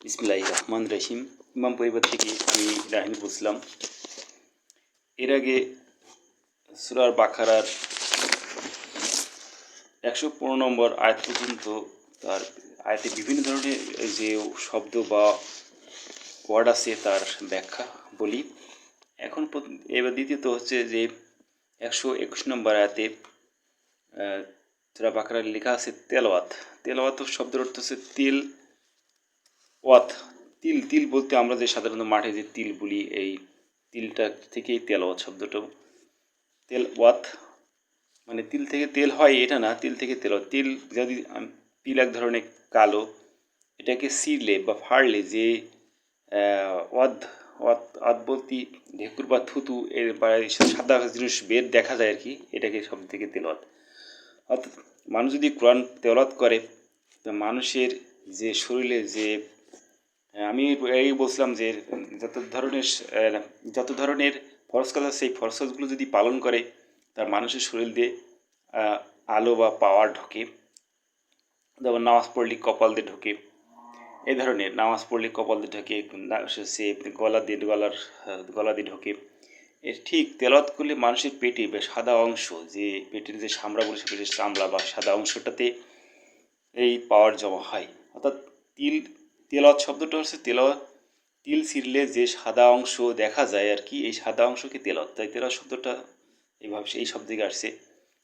বিসমিল্লাহির রহমানির রহিম। ইমাম পরিবার থেকে আমি রাহিম বলছিলাম। এর আগে সূরা বাকারার ১১৫ নম্বর আয়াত পর্যন্ত তার আয়াতে বিভিন্ন ধরনের যে শব্দ বা ওয়ার্ড আছে তার ব্যাখ্যা বলি। এবার দ্বিতীয়ত হচ্ছে যে ১২১ নম্বর আয়াতে সূরা বাকারার লেখা আছে তেলাওয়াত। তেলাওয়াত শব্দের অর্থ হচ্ছে তিল ওয়াত। তিল তিল বলতে আমরা যে সাধারণত মাঠে যে তিল বলি, এই তিলটা থেকেই তেলাওয়াত শব্দটা। তেল ওয়াত মানে তিল থেকে তেল হয় এটা না, তিল থেকে তেল। তিল যদি তিল এক ধরনের কালো, এটাকে ছিঁড়লে বা ফাড়লে যে ওয়াদ ওয়াদ ওয়াদ বলতে ঢেকুর বা থুতু এর বা সাদা জিনিস বের দেখা যায় আর কি, এটাকে শব্দ থেকে তেলাওয়াত। অর্থাৎ মানুষ যদি কোরআন তেলাওয়াত করে, তো মানুষের যে শরীরে যে আমি এই বলছিলাম যে যত ধরনের ফরজ কাজ আছে, সেই ফরজ কাজগুলো যদি পালন করে, তার মানুষের শরীর দিয়ে আলো বা পাওয়ার ঢোকে। যেমন নামাজ পড়লে কপাল দিয়ে ঢোকে, এই ধরনের নামাজ পড়লে কপাল দিয়ে ঢোকে, সে গলা দিয়ে ঢোকে। এর ঠিক তেলাওয়াত করলে মানুষের পেটে বা সাদা অংশ, যে পেটের যে চামড়া বলে, সে পেটের চামড়া বা সাদা অংশটাতে এই পাওয়ার জমা হয়। অর্থাৎ তেলাওয়াত শব্দটা হচ্ছে তিল ছিঁড়লে যে সাদা অংশ দেখা যায় আর কি, এই সাদা অংশকে তেলাওয়াত। তাই তেলাওয়াত শব্দটা এইভাবে এই শব্দ থেকে আসছে।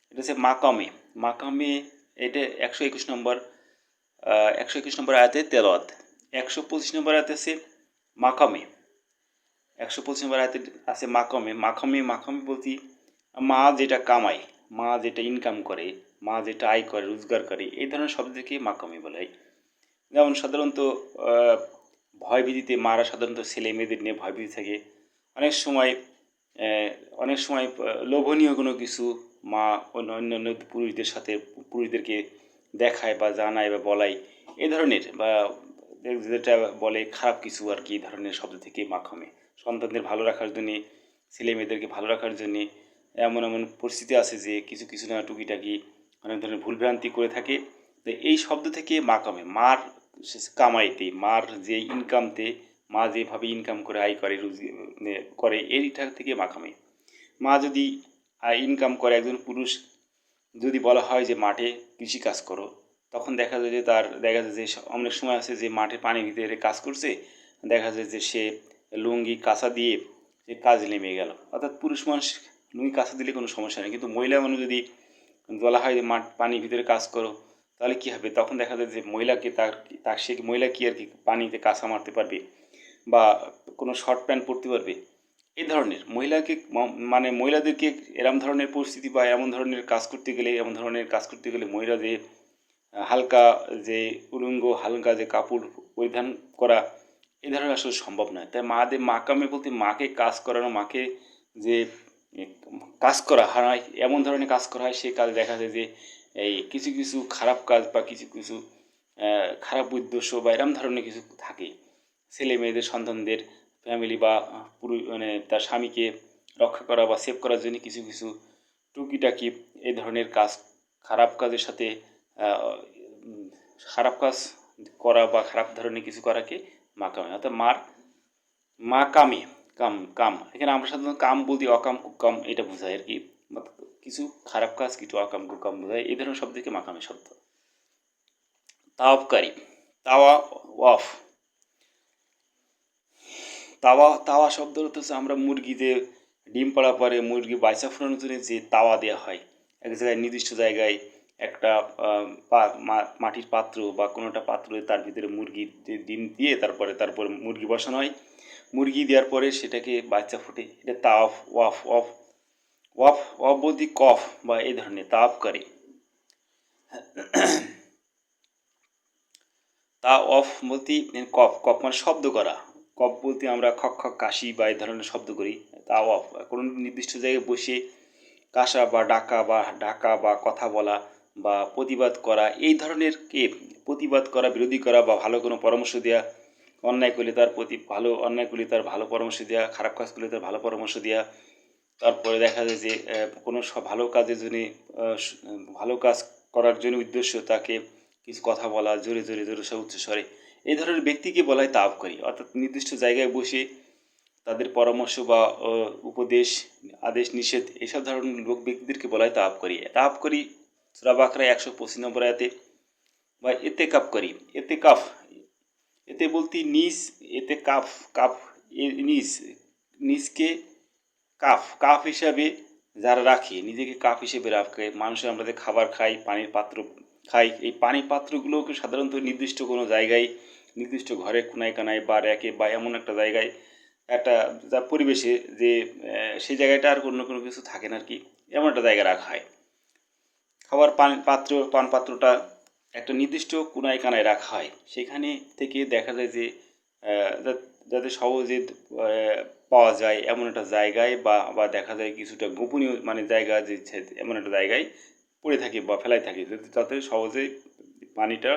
এটা হচ্ছে মাকামে। এটা ১২১ নম্বর আয়াতে তেলাওয়াত। ১২৫ নম্বর আয়াতে আছে মাকামে। ১২৫ নম্বর আয়াতে আছে মাকামে বলতে মা যেটা কামায়, মা যেটা ইনকাম করে, মা যেটা আয় করে, রোজগার করে, এই ধরনের শব্দ থেকে মাকামে বলা হয়। যেমন সাধারণত ভয়ভীতিতে মারা সাধারণত ছেলে মেয়েদের নিয়ে ভয়ভীতি থাকে। অনেক সময় লোভনীয় কোনো কিছু মা অন্যান্য পুরুষদেরকে দেখায় বা জানায় বা বলায়, এই ধরনের বা যেটা বলে খারাপ কিছু আর কি, এই ধরনের শব্দ থেকে মাকামে। সন্তানদের ভালো রাখার জন্যে, ছেলে মেয়েদেরকে ভালো রাখার জন্যে এমন পরিস্থিতি আছে যে কিছু না টুকিটাকি অনেক ধরনের ভুলভ্রান্তি করে থাকে। তো এই শব্দ থেকে মাকামে, মার কামাইতে, মার যে ইনকামতে, মা যেভাবে ইনকাম করে আয় করে এইটা থেকে মাকামে। মা যদি ইনকাম করে, একজন পুরুষ যদি বলা হয় যে মাঠে কৃষিকাজ করো, তখন দেখা যায় যে অনেক সময় আছে যে মাঠে পানির ভিতরে কাজ করছে, দেখা যায় যে সে লুঙ্গি কাঁচা দিয়ে সে কাজ নেমে গেল। অর্থাৎ পুরুষ মানুষ লুঙ্গি কাঁচা দিলে কোনো সমস্যা নেই, কিন্তু মহিলা মানুষ যদি বলা হয় যে পানির ভিতরে কাজ করো, তাহলে কী হবে? তখন দেখা যায় যে মহিলা কি আর কি পানিতে কাঁচা মারতে পারবে বা কোনো শর্ট প্যান্ট পরতে পারবে? এই ধরনের মহিলাদেরকে এমন ধরনের পরিস্থিতি বা এমন ধরনের কাজ করতে গেলে মহিলা যে হালকা যে উলঙ্গ, হালকা যে কাপড় পরিধান করা, এই ধরনের আসলে সম্ভব নয়। তাই মাকামে বলতে মাকে কাজ করানো, মাকে যে কাজ করা হয়, এমন ধরনের কাজ করা হয়, সে কাজ দেখা যায় যে এই কিছু খারাপ কাজ বা কিছু খারাপ উদ্দেশ্য বা এরম ধরনের কিছু থাকে। ছেলে মেয়েদের, সন্তানদের, ফ্যামিলি বা তার স্বামীকে রক্ষা করা বা সেভ করার জন্য কিছু টুকিটাকি এই ধরনের কাজ, খারাপ কাজের সাথে খারাপ কাজ করা বা খারাপ ধরনের কিছু করাকে মাকামে। অর্থাৎ মাকামে কাম এখানে আমরা সাধারণত কাম বলতে অকাম কুকাম এটা বোঝায় আর কি, কিছু খারাপ কাজ, কিছু অকাম কুকাম বোঝায়। এই ধরনের শব্দ থেকে মাকামে শব্দ। তাওয়াবকারী, ওয়াফ। তাওয়া শব্দ হচ্ছে আমরা মুরগিতে ডিম পাড়া পরে মুরগি বাচ্চা ফোটানোর জন্য যে তাওয়া দেওয়া হয়, এক জায়গায় নির্দিষ্ট জায়গায় একটা মাটির পাত্র বা কোনো একটা পাত্র, তার ভিতরে মুরগি ডিম দিয়ে তারপরে মুরগি বসানো হয়। মুরগি দেওয়ার পরে সেটাকে বাচ্চা ফোটে, এটা তাওয়াফ। ওয়াফ বলতে কফ বা এই ধরনের তাওয়াফকারী। অফ বলতে কফ মানে শব্দ করা। কফ বলতে আমরা খক খক কাশি বা এই ধরনের শব্দ করি। অফ কোনো নির্দিষ্ট জায়গায় বসে কাশা বা ডাকা বা কথা বলা বা প্রতিবাদ করা, এই ধরনের প্রতিবাদ করা, বিরোধী করা বা ভালো কোনো পরামর্শ দেওয়া, অন্যায় করলে তার ভালো পরামর্শ দেওয়া, খারাপ কাজ করলে তার ভালো পরামর্শ দেওয়া। তারপরে দেখা যায় যে কোনো ভালো কাজের জন্য, ভালো কাজ করার জন্য উদ্দেশ্য তাকে কিছু কথা বলা, জোরে উচ্চস্বরে, এই ধরনের ব্যক্তিকে বলা হয় তাওয়াফকারী, অর্থাৎ নির্দিষ্ট জায়গায় বসে তাদের পরামর্শ বা উপদেশ, আদেশ নিষেধ এইসব ধরনের লোক ব্যক্তিদেরকে বলা হয় তাওয়াফকারী। তাওয়াফকারী সূরা বাকারা 125 নম্বর আয়াতে বা এতেকাফকারী, এতেকাফ, এতে বলতে নিজ, এতে কাফ, কাফ নিজ, নিজকে কাফ, কাফ হিসাবে যারা রাখে, নিজেকে কাফ হিসেবে রাখে। মানুষের আমরা যে খাবার খাই, পানির পাত্র খাই, এই পানির পাত্রগুলোকে সাধারণত নির্দিষ্ট কোনো জায়গায়, নির্দিষ্ট ঘরের কোনায় কানায় বা র্যাকে বা এমন একটা জায়গায়, একটা যা পরিবেশে যে সেই জায়গাটা আর অন্য কোনো কিছু থাকে না আর কি, এমন একটা জায়গায় রাখা হয়। খাবার পান পাত্রটা একটা নির্দিষ্ট কোনায় কানায় রাখা হয়, সেখানে থেকে দেখা যায় যে যাতে সহজে পাওয়া যায় এমন একটা জায়গায়, বা দেখা যায় কিছুটা গোপনীয় মানে জায়গা, যে এমন একটা জায়গায় পড়ে থাকে বা ফেলাই থাকে, যাতে সহজে পানিটা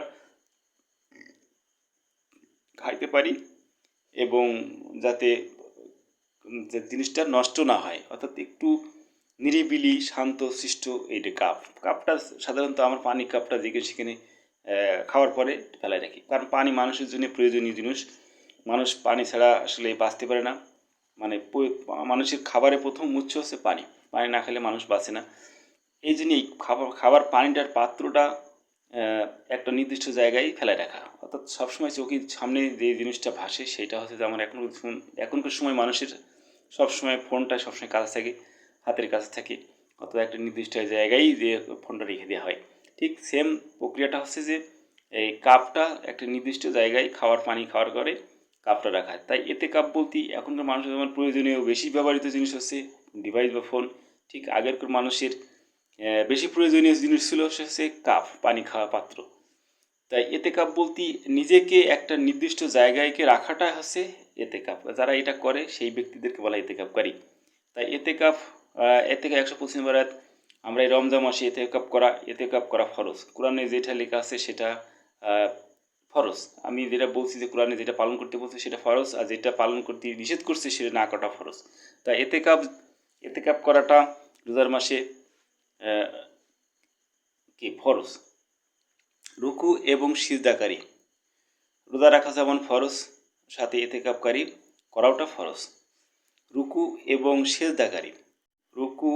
খাইতে পারি এবং যাতে যে জিনিসটা নষ্ট না হয়, অর্থাৎ একটু নিরিবিলি শান্ত সৃষ্ট এইটা কাপটা সাধারণত আমার পানি কাপটা যেখানে সেখানে খাওয়ার পরে ফেলাই রাখি, কারণ পানি মানুষের জন্য প্রয়োজনীয় জিনিস। মানুষ পানি ছাড়া আসলে বাঁচতে পারে না। মানে মানুষের খাবারের প্রথম উৎস হচ্ছে পানি, পানি না খেলে মানুষ বাঁচে না। এই জন্য এই খাবার পানিটার পাত্রটা একটা নির্দিষ্ট জায়গায় ফেলে রাখা, অর্থাৎ সবসময় চোখের সামনে যে জিনিসটা ভাসে সেটা হচ্ছে যে আমার এখনকার সময় মানুষের সবসময় ফোনটা সবসময় কাছে থাকে, হাতের কাছে থাকে, অথবা একটা নির্দিষ্ট জায়গায় যে ফোনটা রেখে দেওয়া হয়। ঠিক সেম প্রক্রিয়াটা হচ্ছে যে এই কাপটা একটা নির্দিষ্ট জায়গায় পানি খাওয়ার করে কাপটা রাখা হয়। তাই এতে কাপ বলতে এখনকার মানুষের যেমন প্রয়োজনীয় বেশি ব্যবহৃত জিনিস হচ্ছে ডিভাইস বা ফোন, ঠিক আগেরকার মানুষের বেশি প্রয়োজনীয় জিনিস ছিল হচ্ছে কাপ, পানি খাওয়া পাত্র। তাই এতেকাপ বলতে নিজেকে একটা নির্দিষ্ট জায়গায়কে রাখাটা হচ্ছে এতেকাপ। যারা এটা করে সেই ব্যক্তিদেরকে বলা এতেকাপকারী। তাই এতেকাপ, এতেকা 125 নম্বর আয়াত, আমরা এই রমজান মাসে এতেকাপ করা ফরজ। কোরআনে যেটা লেখা আছে সেটা ফরজ। আমি যেটা বলছি যে কোরআনে যেটা পালন করতে বলছে সেটা ফরজ, আর যেটা পালন করতে নিষেধ করছে সেটা না করাটা ফরজ। তাই এতেকাপ করাটা রোজার মাসে কি ফরজ। রুকু এবং সিজদাকারী, রোজা রাখা যেমন ফরজ, সাথে এতেকাপকারী করাওটা ফরজ। রুকু এবং সেজদাকারী, রুকু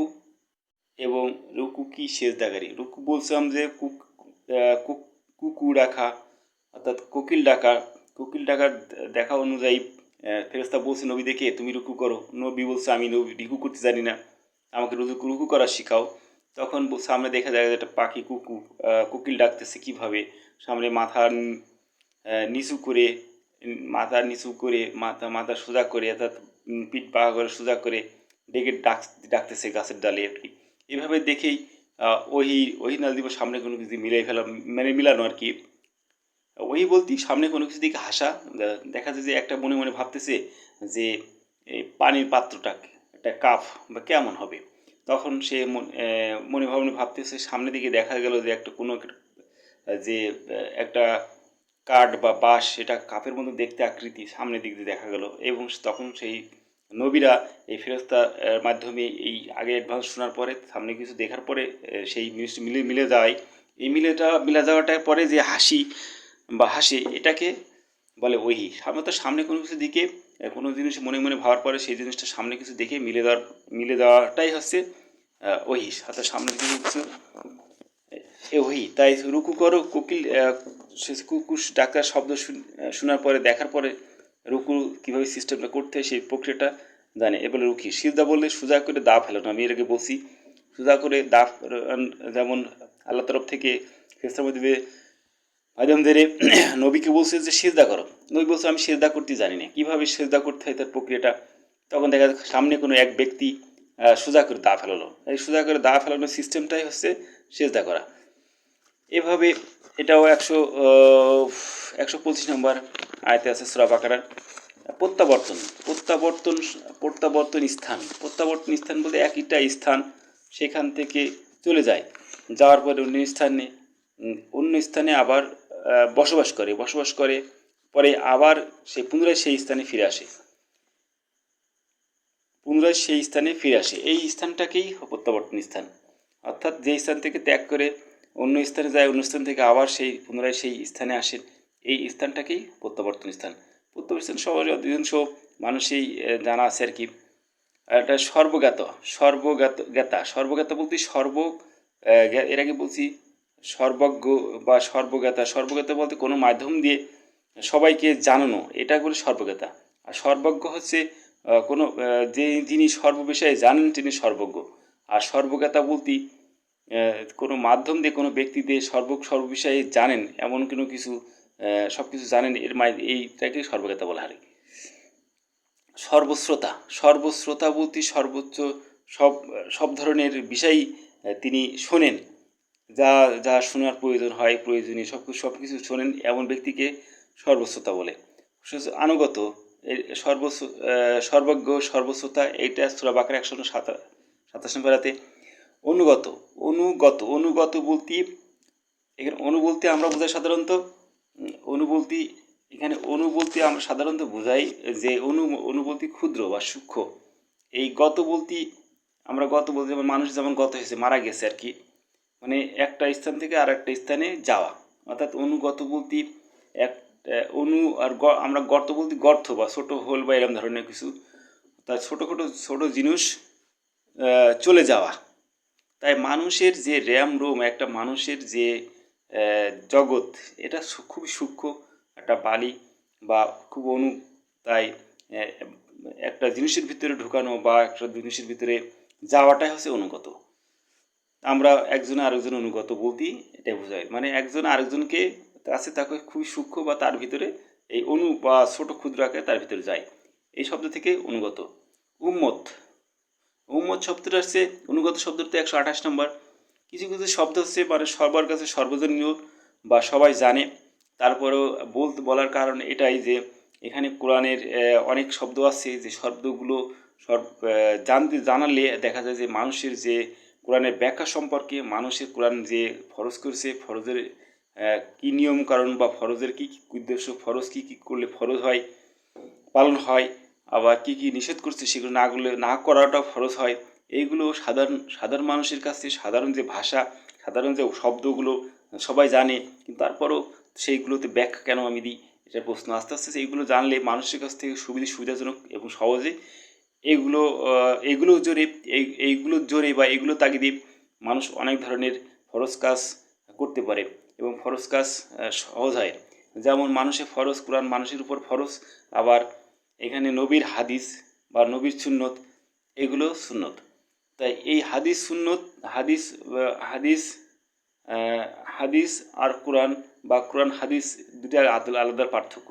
এবং রুকু কি সেজদাকারী, রুকু বলছিলাম যে কুকু ডাকা, অর্থাৎ কোকিল ডাকার দেখা অনুযায়ী ফেরেশতা বলছে নবী দেখে তুমি রুকু করো, নবী বলছে আমি রুকু করতে জানি না, আমাকে রুকু করা শিখাও। তখন সামনে দেখা যায় একটা পাখি কোকিল ডাকতেছে কীভাবে, সামনে নিচু করে মাথা সোজা করে, অর্থাৎ পিঠ বাঁকা করে সোজা করে ডেকে ডাকতেছে গাছের ডালে আর কি। এভাবে দেখেই ওহি নাল দিব সামনে কোনো কিছু মিলাই ফেলা, মানে মিলানো আর কি। ওই বলতে সামনে কোনো কিছু দিকে হাসা, দেখা যায় যে একটা মনে মনে ভাবতেছে যে এই পানির পাত্রটা একটা কাপ বা কেমন হবে। তখন সে মনে ভাবতেছে, সামনের দিকে দেখা গেল যে যে একটা কাঠ বা বাঁশ, সেটা কাপের মতো দেখতে আকৃতি সামনের দিক দিয়ে দেখা গেল, এবং তখন সেই নবীরা এই ফেরেশতার মাধ্যমে এই আগে অ্যাডভান্স শোনার পরে সামনে কিছু দেখার পরে সেই জিনিসটি মিলে যায়। এই মিলে যাওয়াটার পরে যে হাসে এটাকে বলে ওহি। সামনে কোনো কিছু দিকে কোনো জিনিস মনে মনে ভাবার পরে সেই জিনিসটা সামনে কিছু দেখে মিলে দেওয়াটাই হচ্ছে ওহি, সাথে সামনে কিছু ওহি। তাই রুকু করো, কুকুর ডাকার শব্দ শোনার পরে দেখার পরে রুকু কীভাবে সিস্টেমটা করতে হয় সেই প্রক্রিয়াটা জানে, এবারে রুকি। সিজদা বললে সোজা করে দা ফেলানো, আমি এর আগে বলছি সোজা করে দা, যেমন আল্লাহ তরফ থেকে ফেরেশতার মধ্যে মাধ্যমদের নবীকে বলছে যে সিজদা করো, নবী বলছে আমি সিজদা করতে জানি না, কীভাবে সিজদা করতে হয় তার প্রক্রিয়াটা। তখন দেখা যায় সামনে কোনো এক ব্যক্তি সোজা করে দা ফেলালো, এই সোজা করে দা ফেলানোর সিস্টেমটাই হচ্ছে সিজদা করা। এভাবে এটাও 125 নম্বর আয়াতে আছে সূরা বাকারার। প্রত্যাবর্তন স্থান বলতে একটা স্থান, সেখান থেকে চলে যায়, যাওয়ার পরে অন্য স্থানে আবার বসবাস করে পরে আবার সে পুনরায় সেই স্থানে ফিরে আসে, এই স্থানটাকেই প্রত্যাবর্তন স্থান। অর্থাৎ যে স্থান থেকে ত্যাগ করে অন্য স্থানে যায়, অন্য স্থান থেকে আবার পুনরায় সেই স্থানে আসেন, এই স্থানটাকেই প্রত্যাবর্তন স্থান। প্রত্যাবর্তন সবারই অধিকাংশ মানুষই জানা আছে আর কি। এটা সর্বজ্ঞাতা বলতে এর আগে বলছি সর্বজ্ঞ বা সর্বজ্ঞাতা বলতে কোনো মাধ্যম দিয়ে সবাইকে জানানো, এটা বলে সর্বজ্ঞাতা। আর সর্বজ্ঞ হচ্ছে কোনো যিনি সর্ববিষয়ে জানেন তিনি সর্বজ্ঞ। আর সর্বজ্ঞাতা বলতে কোনো মাধ্যম দিয়ে কোনো ব্যক্তি দিয়ে সর্ববিষয়ে জানেন এমন কোনো কিছু সব কিছু জানেন এইটাকে সর্বজ্ঞাতা বলা হয়। সর্বশ্রোতা বলতে সর্বোচ্চ সব ধরনের বিষয়ই তিনি শোনেন, যা যা শোনার প্রয়োজন হয়, প্রয়োজনীয় সব কিছু শোনেন এমন ব্যক্তিকে সর্বশ্রোতা বলে। আনুগত সর্বজ্ঞ সর্বশ্রোতা, এইটা সূরা বাকারা 127 নম্বর। অনুগত বলতে এখানে আমরা বোঝাই সাধারণত আমরা সাধারণত বোঝাই যে অনু বলতে ক্ষুদ্র বা সূক্ষ্ম। এই গত বলতে আমরা বলতে যেমন মানুষ যেমন গত হয়েছে, মারা গেছে আর কি, মানে একটা স্থান থেকে আর একটা স্থানে যাওয়া। অর্থাৎ অনুগত বলতে আমরা গর্ত বলতে গর্ত বা ছোট হোল বা এরকম ধরনের কিছু, তাই ছোট জিনিস চলে যাওয়া। তাই মানুষের যে র্যাম রোম, একটা মানুষের যে জগৎ, এটা খুবই সূক্ষ্ম একটা বালি বা খুব তাই একটা জিনিসের ভিতরে ঢুকানো বা একটা জিনিসের ভিতরে যাওয়াটাই হচ্ছে অনুগত। আমরা একজনে আরেকজন অনুগত বলতেই এটা বোঝায়, মানে একজন আরেকজনকে আছে তাকে খুবই সূক্ষ্ম বা তার ভিতরে এই বা ছোট ক্ষুদ্র আকারে তার ভিতরে যায়, এই শব্দ থেকে অনুগত। উম্মত শব্দটা হচ্ছে অনুগত শব্দটা 128 নম্বর। কিছু শব্দ হচ্ছে মানে সবার কাছে সর্বজনীয় বা সবাই জানে, তারপরেও বলার কারণ এটাই যে এখানে কোরআনের অনেক শব্দ আছে যে শব্দগুলো জানালে দেখা যায় যে মানুষের যে কোরআনের ব্যাখ্যা সম্পর্কে, মানুষের কোরআন যে ফরজ করছে, ফরজের কী নিয়ম কারণ বা ফরজের কী উদ্দেশ্য, ফরজ কী করলে ফরজ হয় পালন হয়, আবার কী নিষেধ করছে সেগুলো না করাটাও ফরজ হয়। এইগুলো সাধারণ মানুষের কাছে সাধারণ যে ভাষা, সাধারণ যে শব্দগুলো সবাই জানে, কিন্তু তারপরও সেইগুলোতে ব্যাখ্যা কেন আমি দিই, এটা প্রশ্ন। আস্তে আস্তে এইগুলো জানলে মানুষের কাছ থেকে সুবিধাজনক এবং সহজে এইগুলোর জোরে বা এইগুলো তাগিদে মানুষ অনেক ধরনের ফরজ কাজ করতে পারে এবং ফরজ কাজ সহজ হয়। যেমন মানুষের ফরজ, কোরআন মানুষের উপর ফরজ, আবার এখানে নবীর হাদিস বা নবীর সুন্নত, এগুলো সুন্নত। তাই এই হাদিস আর কোরআন বা কোরআন হাদিস দুটো আলাদা পার্থক্য।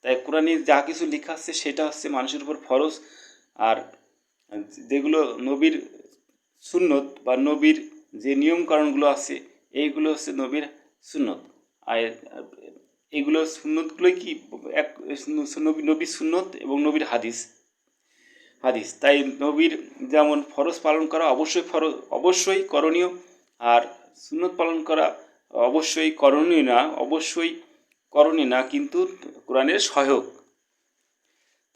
তাই কোরআনে যা কিছু লেখা আছে সেটা হচ্ছে মানুষের উপর ফরজ, আর যেগুলো নবীর সুন্নত বা নবীর যে নিয়মকানুনগুলো আছে এইগুলো হচ্ছে নবীর সুন্নত। আর এগুলো সুন্নতগুলোই কি নবীর সুন্নত এবং নবীর হাদিস। তাই নবীর যেমন ফরজ পালন করা অবশ্যই করণীয়, আর সুন্নত পালন করা অবশ্যই করণীয় না কিন্তু কোরআনের সহায়ক।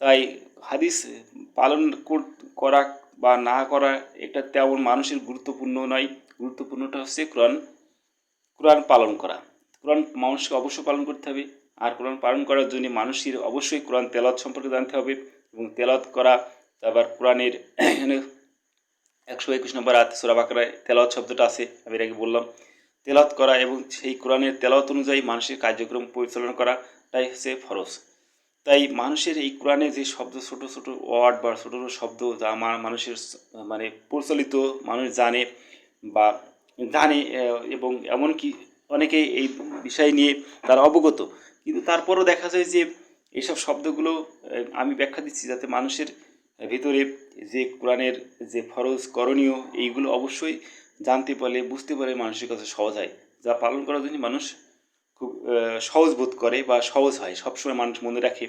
তাই হাদিস পালন করা বা না করা এটা তেমন মানুষের গুরুত্বপূর্ণ নয়। গুরুত্বপূর্ণটা হচ্ছে কোরআন পালন করা। কোরআন মানুষকে অবশ্যই পালন করতে হবে, আর কোরআন পালন করার জন্য মানুষের অবশ্যই কোরআন তেলাওয়াত সম্পর্কে জানতে হবে এবং তেলাওয়াত করা। তারপর কোরআনের 121 নম্বর আয়াত সূরা বাকারায় তেলাওয়াত শব্দটা আছে, আমি এর আগে বললাম। তেলাওয়াত করা এবং সেই কোরআনের তেলাওয়াত অনুযায়ী মানুষের কার্যক্রম পরিচালনা করাটাই হচ্ছে ফরজ। তাই মানুষের এই কোরআনে যে শব্দ, ছোট ওয়ার্ড বা ছোট শব্দ যা মানুষের মানে প্রচলিত, মানুষ জানে এবং এমনকি অনেকেই এই বিষয় নিয়ে তারা অবগত, কিন্তু তারপরও দেখা যায় যে এইসব শব্দগুলো আমি ব্যাখ্যা দিচ্ছি যাতে মানুষের ভিতরে যে কোরআনের যে ফরজ করণীয় এইগুলো অবশ্যই জানতে পারলে, বুঝতে পারে, মানুষের কাছে সহজ হয়, যা পালন করার জন্য মানুষ খুব সহজ বোধ করে বা সহজ হয়। সবসময় মানুষ মনে রাখে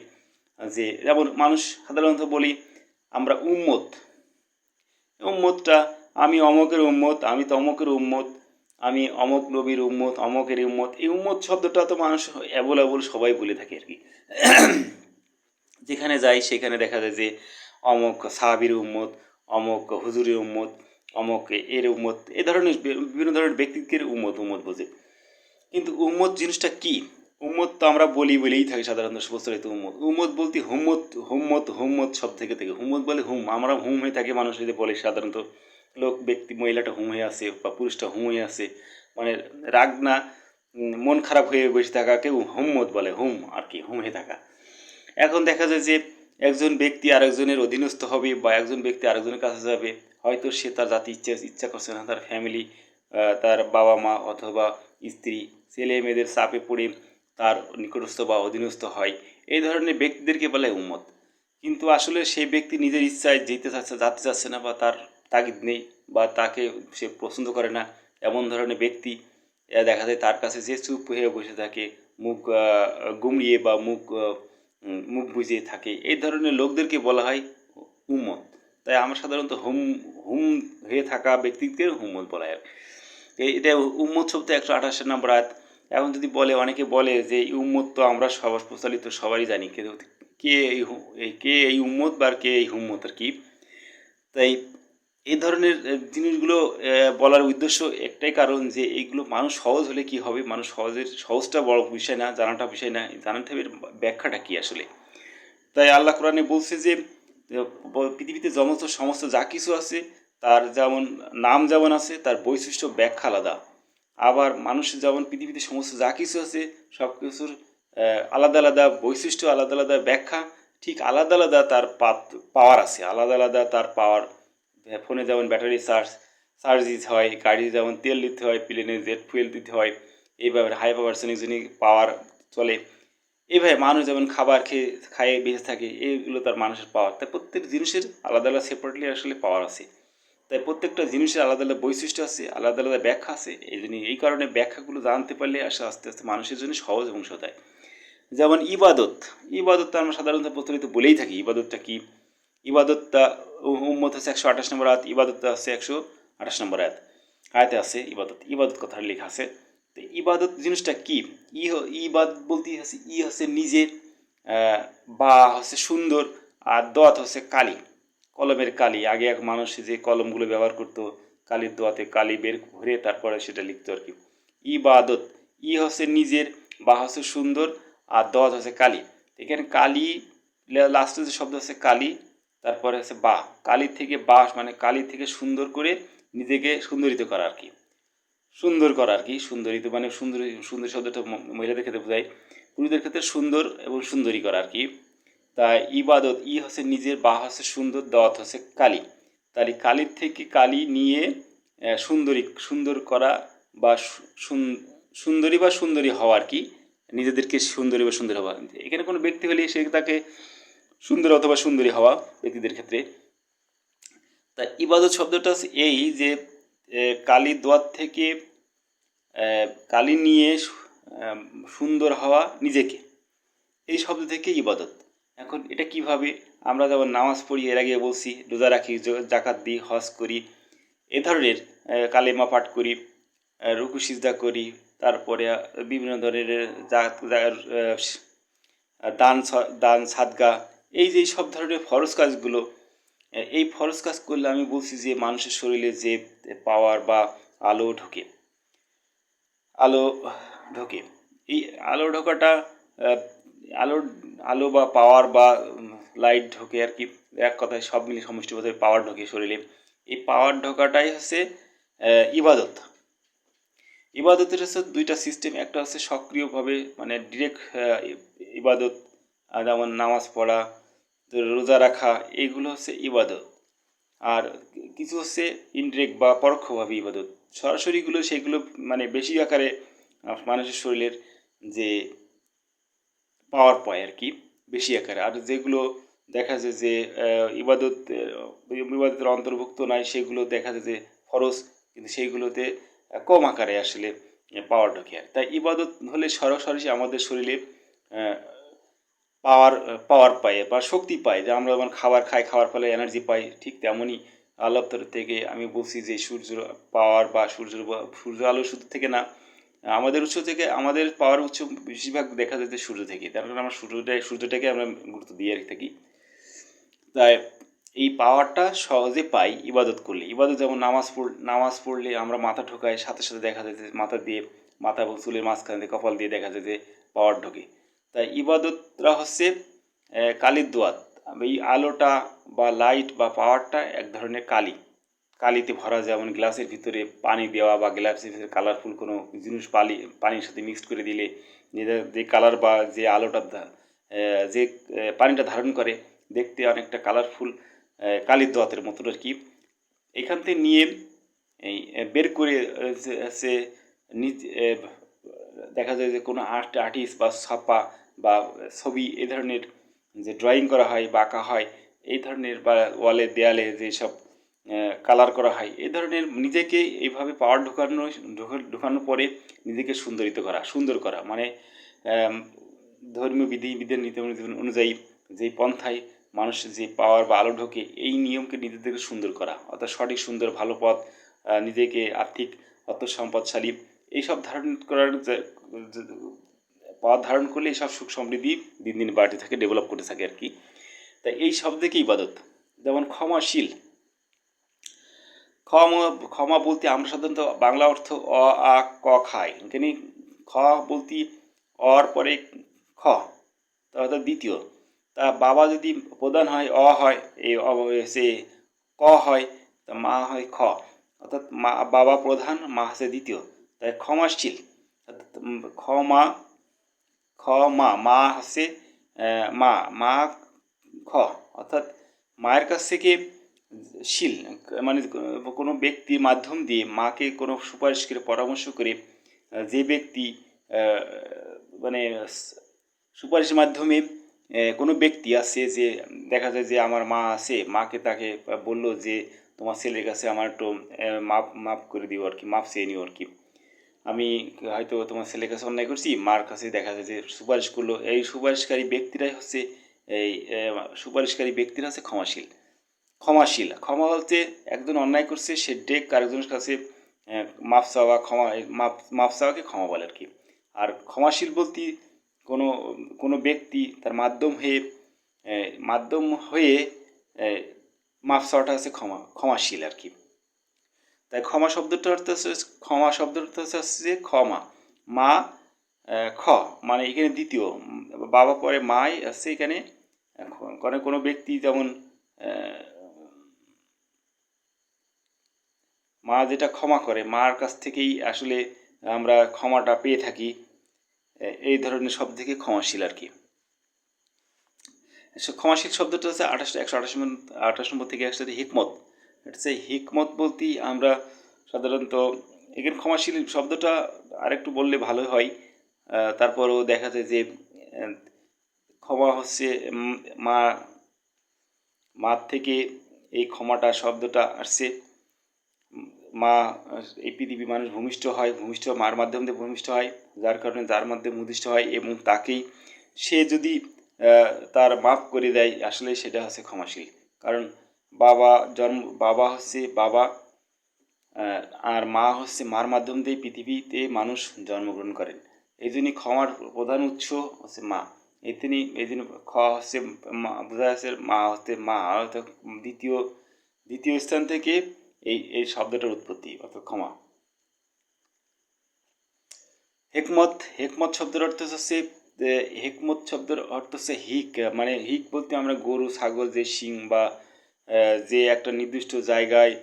যে, যেমন মানুষ সাধারণত বলি আমরা উম্মতটা আমি অমকের উম্মত, আমি তমকের উম্মত, আমি অমক নবীর উম্মত, অমকের উম্মত। এই উম্মত শব্দটা তো মানুষ অ্যাভেলেবল সবাই বলে থাকে আর কি। যেখানে যাই সেখানে দেখা যায় যে অমক সাহাবীর উম্মত, অমক হুজুরের উম্মত, অমক এর উম্মত, এ ধরনের বিভিন্ন ধরনের ব্যক্তিত্বের উম্মত বোঝে। কিন্তু উম্মত জিনিসটা কি? উম্মত তো আমরা বলেই থাকি সাধারণত প্রচলিত উম্মত। উম্মত বলতে হুম্মত শব্দ থেকে হুম্মত বলে হুম, আমরা হুম হয়ে থাকি, মানুষ যদি বলে সাধারণত ব্যক্তি, মহিলাটা হুম হয়ে আছে বা পুরুষটা হুম হয়ে আছে, মানে রাগ না, মন খারাপ হয়ে বসে থাকা কেউ হুম্মত বলে, হুম আর কি, হুম হয়ে থাকা। এখন দেখা যায় যে একজন ব্যক্তি আরেকজনের অধীনস্থ হবে বা একজন ব্যক্তি আরেকজনের কাছে যাবে, হয়তো সে তার জাতি ইচ্ছা করছে না, তার ফ্যামিলি, তার বাবা মা অথবা স্ত্রী, ছেলে মেয়েদের চাপে পড়ে তার নিকটস্থ বা অধীনস্থ হয়। এই ধরনের ব্যক্তিদেরকে বলে উম্মত। কিন্তু আসলে সেই ব্যক্তি নিজের ইচ্ছায় যেতে চাচ্ছে না, বা তার তাগিদ নেই, বা তাকে সে পছন্দ করে না, এমন ধরনের ব্যক্তি দেখা যায় তার কাছে যে চুপ হয়ে বসে থাকে, মুখ গুমড়িয়ে বা মুখ বুজিয়ে থাকে, এই ধরনের লোকদেরকে বলা হয় উম্মত। তাই আমরা সাধারণত হুম হুম হয়ে থাকা ব্যক্তিকে হুম্মত বলা হয়। এটা উম্মত শব্দ 128 নম্বর আয়াত। এখন যদি বলে, অনেকে বলে যে এই উম্মত তো আমরা সবার প্রচলিত সবারই জানি, কিন্তু কে এই উম্মত বা কে এই হুম্মত আর কি। তাই এই ধরনের জিনিসগুলো বলার উদ্দেশ্য একটাই কারণ, যে এইগুলো মানুষ সহজ হলে কি হবে, মানুষ সহজটা বড় বিষয় না, জানাটা বিষয় না, জানাতে হবে ব্যাখ্যাটা কি আসলে। তাই আল্লাহ কোরআনে বলছে যে পৃথিবীতে সমস্ত যা কিছু আছে, তার যেমন নাম যেমন আছে, তার বৈশিষ্ট্য ব্যাখ্যা আলাদা। আবার মানুষের যেমন পৃথিবীতে সমস্ত যা কিছু আছে, সব কিছুর আলাদা আলাদা বৈশিষ্ট্য, আলাদা আলাদা ব্যাখ্যা, ঠিক আলাদা আলাদা তার পাওয়ার আছে, আলাদা আলাদা তার পাওয়ার। ফোনে যেমন ব্যাটারি চার্জ দিতে হয়, গাড়ি যেমন তেল দিতে হয়, প্লেনে জেট ফুয়েল দিতে হয়, এইভাবে হাই পাওয়ার পাওয়ার চলে। এইভাবে মানুষ যেমন খাইয়ে বেঁচে থাকে, এইগুলো তার মানুষের পাওয়ার। তাই প্রত্যেক জিনিসের আলাদা আলাদা সেপারেটলি আসলে পাওয়ার আছে। তাই প্রত্যেকটা জিনিসের আলাদা আলাদা বৈশিষ্ট্য আছে, আলাদা আলাদা ব্যাখ্যা আছে। এই কারণে ব্যাখ্যাগুলো জানতে পারলে আস্তে আস্তে মানুষের জন্য সহজ এবং সদায়। যেমন ইবাদতটা আমরা সাধারণত প্রচলিত বলেই থাকি। ইবাদতটা কি? ইবাদতটা উম্মত হচ্ছে 128 নম্বর আয়াত, ইবাদতটা হচ্ছে 128 নম্বর আয়াতে আছে ইবাদত কথাটা লেখা আছে। তো ইবাদত জিনিসটা কি? ইবাদত বলতে হচ্ছে হচ্ছে নিজে, বা হচ্ছে সুন্দর, আর দোয়াত হচ্ছে কালি, কলমের কালি। আগে এক মানুষ যে কলমগুলো ব্যবহার করতো, কালির দোয়াতে কালি বের ভরে তারপরে সেটা লিখতো আর কি। ইবাদত, হচ্ছে নিজের, বা হচ্ছে সুন্দর, আর দোয়াত হচ্ছে কালি। এখানে কালি, লাস্টে যে শব্দ হচ্ছে কালি, তারপরে হচ্ছে বা, কালি থেকে বা মানে কালি থেকে সুন্দর করে নিজেকে সুন্দরিত করা আর কি। সুন্দর করা আর কি, সুন্দরিত মানে সুন্দর শব্দটা মহিলাদের ক্ষেত্রে বোঝায়, পুরুষদের ক্ষেত্রে সুন্দর এবং সুন্দরী করা আর কি। তাই ইবাদত, হচ্ছে নিজের, বা হচ্ছে সুন্দর, দাওয়াত হচ্ছে কালি। তাহলে কালির থেকে কালি নিয়ে সুন্দর করা, বা সুন্দরী বা সুন্দরী হওয়া আর কি, নিজেদেরকে সুন্দরী বা সুন্দরী হওয়া। এখানে কোনো ব্যক্তি হলে সে তাকে সুন্দর অথবা সুন্দরী হওয়া ব্যক্তিদের ক্ষেত্রে। তা ইবাদত শব্দটা হচ্ছে এই যে কালি দোয়াত থেকে কালি নিয়ে সুন্দর হওয়া নিজেকে, এই শব্দ থেকে ইবাদত। এখন এটা কিভাবে? আমরা যেমন নামাজ পড়ি, এর আগে বলছি, রোজা রাখি, জাকাত দিই, হজ করি, এ ধরনের কালেমা পাঠ করি, রুকু সিজদা করি, তারপরে বিভিন্ন ধরনের দান দান সাদগা, এই যে সব ধরনের ফরজ কাজগুলো, এই ফরজ কাজ করলে আমি বলছি যে মানুষের শরীরে যে পাওয়ার বা আলো ঢোকে, আলো ঢোকে, এই আলো ঢোকাটা, আলো আলো বা পাওয়ার বা লাইট ঢোকে আর কি, এক কথায় সব মিলিয়ে সমষ্টিগতভাবে পাওয়ার ঢোকে শরীরে। এই পাওয়ার ঢোকাটাই হচ্ছে ইবাদত। ইবাদতের হচ্ছে দুইটা সিস্টেম, একটা হচ্ছে সক্রিয়ভাবে মানে ডিরেক্ট ইবাদত, যেমন নামাজ পড়া, রোজা রাখা, এইগুলো হচ্ছে ইবাদত। আর কিছু হচ্ছে ইনডিরেক্ট বা পরোক্ষভাবে ইবাদত। সরাসরিগুলো সেগুলো মানে বেশি আকারে মানুষের শরীরের যে পাওয়ার পায় আর কি, বেশি আকারে। আর যেগুলো দেখা যায় যে ইবাদতের অন্তর্ভুক্ত নয়, সেগুলো দেখা যায় যে ফরজ, কিন্তু সেইগুলোতে কম আকারে আসলে পাওয়ার ঢোকে। আর তাই ইবাদত হলে সরাসরি আমাদের শরীরে পাওয়ার পাওয়ার পাই বা শক্তি পাই, যে আমরা যেমন খাবার খাই, খাওয়ার ফলে এনার্জি পাই, ঠিক তেমনই আল্লাহ তরফ থেকে আমি বলছি যে সূর্যের পাওয়ার বা সূর্য আলো শুধু থেকে না, আমাদের উৎস থেকে, আমাদের পাওয়ার উৎস বেশিরভাগ দেখা যায় যে সূর্য থেকে, তার কারণে আমরা সূর্যটাকে আমরা গুরুত্ব দিয়ে থাকি। তাই এই পাওয়ারটা সহজে পাই ইবাদত করলে। ইবাদত যেমন নামাজ পড়লে আমরা মাথা ঠোকাই, সাথে সাথে দেখা যায় যে মাথা এবং চুলের মাঝখানে দিয়ে, কপাল দিয়ে দেখা যায় যে পাওয়ার ঢোকে। তাই ইবাদতটা হচ্ছে কালির দোয়াত। এই আলোটা বা লাইট বা পাওয়ারটা এক ধরনের কালিতে ভরা, যেমন গ্লাসের ভিতরে পানি দেওয়া বা গ্লাসের ভিতরে কালারফুল কোনো জিনিস পানির সাথে মিক্সড করে দিলে যে কালার বা যে আলোটা যে পানিটা ধারণ করে, দেখতে অনেকটা কালারফুল কালির দোয়াতের মতো আর কি। এখান থেকে নিয়ে এই বের করে সে দেখা যায় যে কোনো আর্টিস্ট বা ছাপা বা ছবি এই ধরনের যে ড্রয়িং করা হয় বা আঁকা হয়, এই ধরনের বা ওয়ালে দেয়ালে যেসব কালার করা হয়, এই ধরনের নিজেকে এইভাবে পাওয়ার ঢোকানোর পরে নিজেকে সুন্দর করা মানে ধর্মীয় বিধিবিধান নীতি অনুযায়ী যেই পন্থায় মানুষ যে পাওয়ার বা আলো ঢোকে, এই নিয়মকে নিজেদেরকে সুন্দর করা, অর্থাৎ সঠিক সুন্দর ভালো পথ, নিজেকে আর্থিক অর্থ সম্পদশালী এইসব ধারণ করার পথ ধারণ করলে এইসব সুখ সমৃদ্ধি দিন দিন বাড়তে থাকে, ডেভেলপ করতে থাকে আর কি। তাই এই শব্দকে ইবাদত। যেমন ক্ষমাশীল, ক্ষমা বলতে আমরা সাধারণত বাংলা অর্থ অ আ ক খাই, এখানে খ বলতে অর পরে খ, অর্থাৎ দ্বিতীয়। তা বাবা যদি প্রধান হয় অ হয়, এই সে ক হয়, তা মা হয় খ, অর্থাৎ মা বাবা প্রধান, মা হচ্ছে দ্বিতীয়। তাই ক্ষমাশীল, ক্ষমা মা হচ্ছে মা খ, অর্থাৎ মায়ের কাছ থেকে শীল মানে কোনো ব্যক্তির মাধ্যম দিয়ে মাকে কোনো সুপারিশ করে পরামর্শ করে যে ব্যক্তি মানে সুপারিশের মাধ্যমে কোনো ব্যক্তি আছে, যে দেখা যায় যে আমার মা আছে, মাকে তাকে বলল যে তোমার ছেলের কাছে আমার একটু মাপ করে দিও আর কি, মাপ চেয়ে নিও আর কি, আমি হয়তো তোমার ছেলের কাছে অন্যায় করছি, মার কাছে দেখা যায় যে সুপারিশ করলো। এই সুপারিশকারী ব্যক্তিরাই হচ্ছে ক্ষমাশীল। ক্ষমা বলতে একজন অন্যায় করছে, সে আরেকজনের কাছে মাপ চাওয়া, মাপ চাওয়াকে ক্ষমা বলে আর কি। আর ক্ষমাশীল বলতে কোনো কোনো ব্যক্তি তার মাধ্যম হয়ে মাপ চাওয়াটা হচ্ছে ক্ষমাশীল আর কি। তাই ক্ষমা শব্দটা হচ্ছে ক্ষমা, মা খ মানে এখানে দ্বিতীয়, বাবা পরে মাই আছে এখানে। কোনো ব্যক্তি যেমন মা যেটা ক্ষমা করে, মার কাছ থেকেই আসলে আমরা ক্ষমাটা পেয়ে থাকি, এই ধরনের শব্দ থেকে ক্ষমাশীল আর কি। ক্ষমাশীল শব্দটা হচ্ছে 128 নম্বর থেকে একসাথে হিকমত। এটা হচ্ছে হিকমত বলতেই আমরা সাধারণত এখানে ক্ষমাশীল শব্দটা আরেকটু বললে ভালো হয়। তারপরও দেখা যায় যে ক্ষমা হচ্ছে মার থেকে এই ক্ষমাটা শব্দটা আসছে। মা, এই পৃথিবী মানুষ ভূমিষ্ঠ মার মাধ্যম দিয়ে ভূমিষ্ঠ হয়, যার কারণে যার মাধ্যমে ভূমিষ্ঠ হয়, এবং তাকেই সে যদি তার মাফ করে দেয়, আসলে সেটা হচ্ছে ক্ষমাশীল। কারণ বাবা হচ্ছে বাবা, আর মা হচ্ছে মার মাধ্যম দিয়ে পৃথিবীতে মানুষ জন্মগ্রহণ করেন। এই জন্যই ক্ষমার প্রধান উৎস হচ্ছে মা। এই জন্য খ হচ্ছে বোঝা যাচ্ছে মা হচ্ছে অর্থাৎ দ্বিতীয় স্থান থেকে এই শব্দটার উৎপত্তি, অর্থাৎ ক্ষমা। হেকমত শব্দের অর্থ হচ্ছে হিক, মানে হিক বলতে আমরা গরু ছাগল যে শিং বা যে একটা নির্দিষ্ট জায়গায়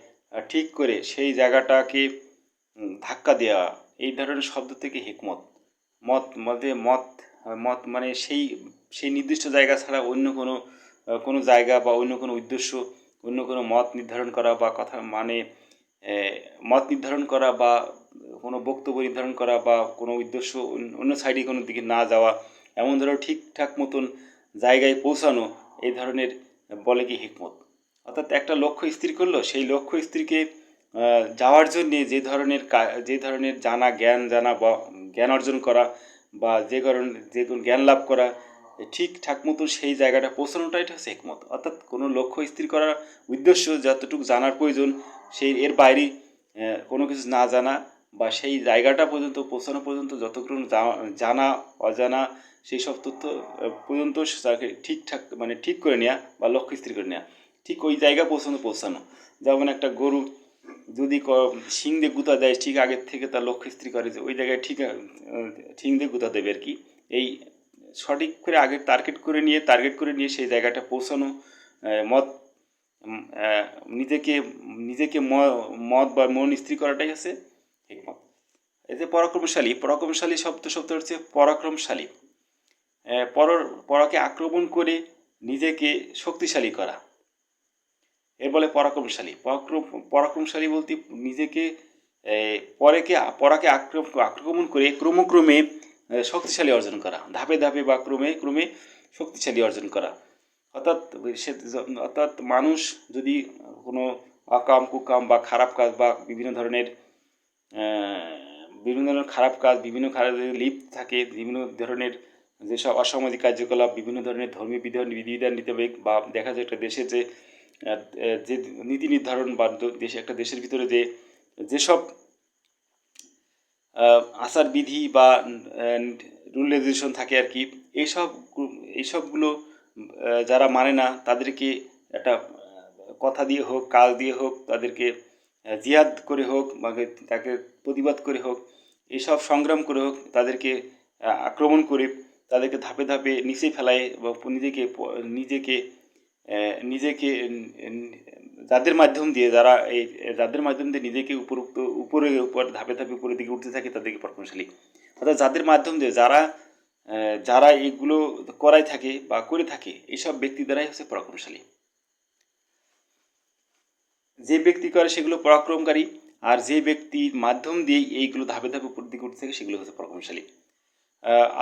ঠিক করে সেই জায়গাটাকে ধাক্কা দেওয়া, এই ধরনের শব্দ থেকে হিকমত। মত মানে সেই নির্দিষ্ট জায়গা ছাড়া অন্য কোনো জায়গা বা অন্য কোনো উদ্দেশ্য, অন্য কোনো মত নির্ধারণ করা বা কথা মানে মত নির্ধারণ করা বা কোনো বক্তব্য নির্ধারণ করা বা কোনো উদ্দেশ্য অন্য সাইডে কোনো দিকে না যাওয়া, এমন ধরো ঠিকঠাক মতন জায়গায় পৌঁছানো, এই ধরনের বলে কি হিকমত। অর্থাৎ একটা লক্ষ্য স্থির করলো, সেই লক্ষ্য স্থিরকে যাওয়ার জন্যে যে ধরনের জ্ঞান অর্জন করা বা যে কোনো জ্ঞান লাভ করা, ঠিকঠাক মতো সেই জায়গাটা পৌঁছানোটাই হচ্ছে হিকমত। অর্থাৎ কোনো লক্ষ্য স্থির করার উদ্দেশ্য যতটুকু জানার প্রয়োজন, এর বাইরে কোনো কিছু না জানা বা সেই জায়গাটা পর্যন্ত পৌঁছানো পর্যন্ত যতক্ষণ জানা অজানা সেই সব তথ্য পর্যন্ত তাকে ঠিকঠাক মানে ঠিক করে নেওয়া বা লক্ষ্য স্থির করে নেওয়া, ঠিক ওই জায়গা পৌঁছানো। যেমন একটা গরু যদি শিং দিয়ে গুঁতা দেয়, ঠিক আগের থেকে তার লক্ষ্য স্থির করে যে ওই জায়গায় ঠিক শিং দিয়ে গুঁতা দেবে আর কি, এই সঠিক করে আগে টার্গেট করে নিয়ে সেই জায়গাটা পৌঁছানো, মত নিজেকে নিজেকে মত বা মন স্থির করাটাই হচ্ছে হিকমত। এই যে পরাক্রমশালী শব্দ হচ্ছে পরাক্রমশালী, পরকে আক্রমণ করে নিজেকে শক্তিশালী করা, এর বলে পরাক্রমশালী। পরাক্রমশালী বলতে নিজেকে পরাকে আক্রমণ করে ক্রমে শক্তিশালী অর্জন করা, ধাপে ধাপে বা ক্রমে শক্তিশালী অর্জন করা। অর্থাৎ মানুষ যদি কোনো অকাম কুকাম বা খারাপ কাজ বা বিভিন্ন ধরনের খারাপ কাজ, বিভিন্ন লিপ্ত থাকে, বিভিন্ন ধরনের যেসব অসামাজিক কার্যকলাপ, বিভিন্ন ধরনের ধর্মীয় বিধিবিধান নিতে হবে, বা দেখা যায় একটা দেশের যে নীতি নির্ধারণ বা একটা দেশের ভিতরে যেসব আচার বিধি বা রুল রেগুলেশন থাকে আর কি, এইসবগুলো যারা মানে না তাদেরকে একটা কথা দিয়ে হোক, কাজ দিয়ে হোক, তাদেরকে জিহাদ করে হোক বা তাকে প্রতিবাদ করে হোক, এইসব সংগ্রাম করে হোক, তাদেরকে আক্রমণ করে তাদেরকে ধাপে ধাপে নিচে ফেলায় বা নিজেকে যাদের মাধ্যম দিয়ে নিজেকে উপর ধাপে ধাপে উপরের দিকে উঠতে থাকে তাদেরকে পরাক্রমশালী। অর্থাৎ যাদের মাধ্যম দিয়ে যারা এগুলো করাই থাকে বা করে থাকে, এইসব ব্যক্তি দ্বারাই হচ্ছে পরাক্রমশালী। যে ব্যক্তি করে সেগুলো পরাক্রমকারী, আর যে ব্যক্তির মাধ্যম দিয়ে এইগুলো ধাপে ধাপে উপর দিকে উঠতে থাকে সেগুলো হচ্ছে পরাক্রমশালী।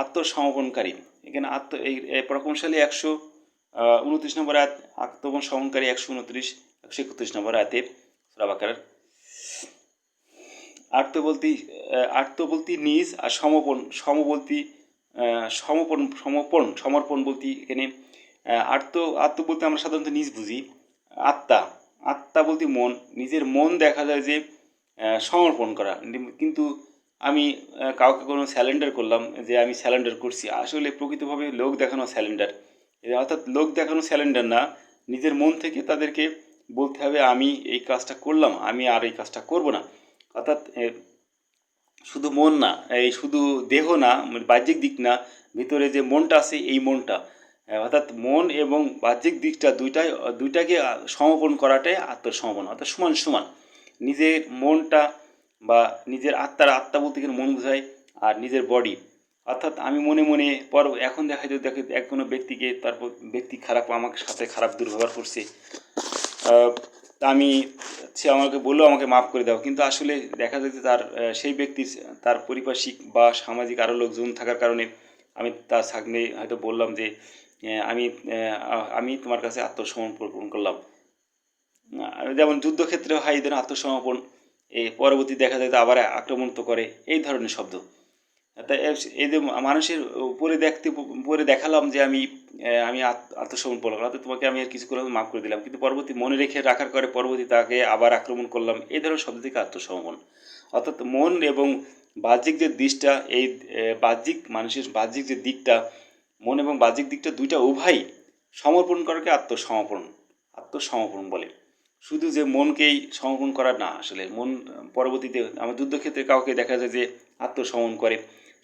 আত্মসমর্পণকারী, এখানে এই পরাক্রমশালী 129 নম্বর আয়াত, আত্মসমর্পণকারী 131 নম্বর আয়াতে সূরা বাকারার। আত্ম বলতে নিজ, আর সমর্পণ বলতে এখানে আত্ম বলতে আমরা সাধারণত নিজ বুঝি। আত্মা বলতে মন, নিজের মন দেখা যায় যে সমর্পণ করা। কিন্তু আমি কাউকে কোনো স্যালেন্ডার করলাম, যে আমি স্যালেন্ডার করছি, আসলে প্রকৃতভাবে লোক দেখানো স্যালেন্ডার। অর্থাৎ লোক দেখানো স্যালেন্ডার না, নিজের মন থেকে তাদেরকে বলতে হবে আমি এই কাজটা করলাম, আমি আর এই কাজটা করব না। অর্থাৎ শুধু মন না, এই শুধু দেহ না, বাহ্যিক দিক না, ভিতরে যে মনটা আছে এই মনটা, অর্থাৎ মন এবং বাহ্যিক দিকটা দুইটাকে সমর্পণ করাটাই আত্মসমর্পণ। অর্থাৎ সমান সমান নিজের মনটা বা নিজের আত্মা বলতে গেলে মন বোঝায়, আর নিজের বডি। অর্থাৎ আমি মনে মনে এখন দেখা যায় কোনো ব্যক্তিকে, তারপর ব্যক্তি আমার সাথে খারাপ দুর্ব্যবহার করছে, সে আমাকে বললো আমাকে মাফ করে দাও, কিন্তু আসলে দেখা যায় যে সেই ব্যক্তির তার পারিপার্শ্বিক বা সামাজিক আরও লোকজন থাকার কারণে আমি তার সামনে হয়তো বললাম যে আমি তোমার কাছে আত্মসমর্পণ করলাম। যেমন যুদ্ধক্ষেত্রে হয় এই ধরনের আত্মসমর্পণ, পরবর্তী দেখা যায় আবার আক্রমণ তো করে, এই ধরনের শব্দ। তাই এই যে মানুষের উপরে দেখালাম যে আমি আত্মসমর্পণ করলাম, অর্থাৎ তোমাকে আমি আর কিছু করলাম, মাফ করে দিলাম, কিন্তু পরবর্তী মনে রাখার পরে পরবর্তী তাকে আবার আক্রমণ করলাম, এই ধরনের শব্দ থেকে আত্মসমর্পণ। অর্থাৎ মন এবং বাহ্যিক যে দিকটা, এই মানুষের বাহ্যিক যে দিকটা, মন এবং বাহ্যিক দিকটা দুইটা উভয়ই সমর্পণ করাকে আত্মসমর্পণ বলে। শুধু যে মনকেই সমর্পণ করা না, আসলে মন পরবর্তীতে আমার যুদ্ধক্ষেত্রে কাউকে দেখা যায় যে